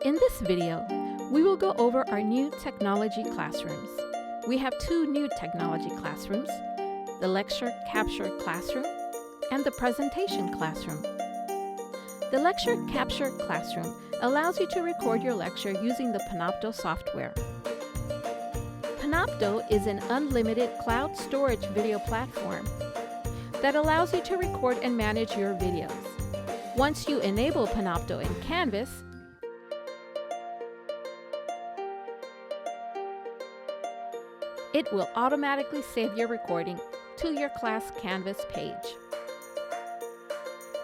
In this video, we will go over our new technology classrooms. We have two new technology classrooms, the Lecture Capture Classroom and the Presentation Classroom. The Lecture Capture Classroom allows you to record your lecture using the Panopto software. Panopto is an unlimited cloud storage video platform that allows you to record and manage your videos. Once you enable Panopto in Canvas, it will automatically save your recording to your class Canvas page.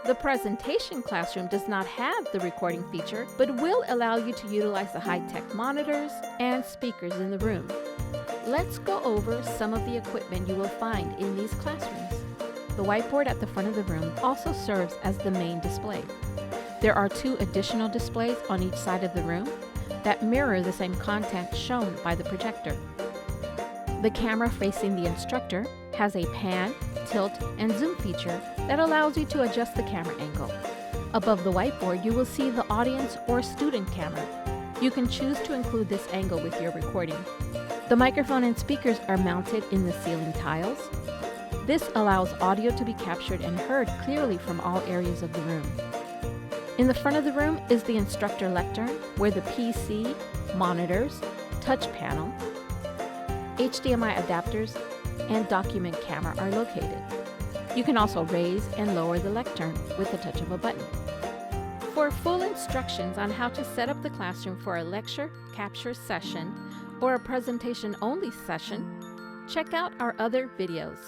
The Presentation Classroom does not have the recording feature, but will allow you to utilize the high-tech monitors and speakers in the room. Let's go over some of the equipment you will find in these classrooms. The whiteboard at the front of the room also serves as the main display. There are two additional displays on each side of the room that mirror the same content shown by the projector. The camera facing the instructor has a pan, tilt, and zoom feature that allows you to adjust the camera angle. Above the whiteboard, you will see the audience or student camera. You can choose to include this angle with your recording. The microphone and speakers are mounted in the ceiling tiles. This allows audio to be captured and heard clearly from all areas of the room. In the front of the room is the instructor lectern, where the PC, monitors, touch panel, HDMI adapters, and document camera are located. You can also raise and lower the lectern with the touch of a button. For full instructions on how to set up the classroom for a lecture capture session or a presentation-only session, check out our other videos.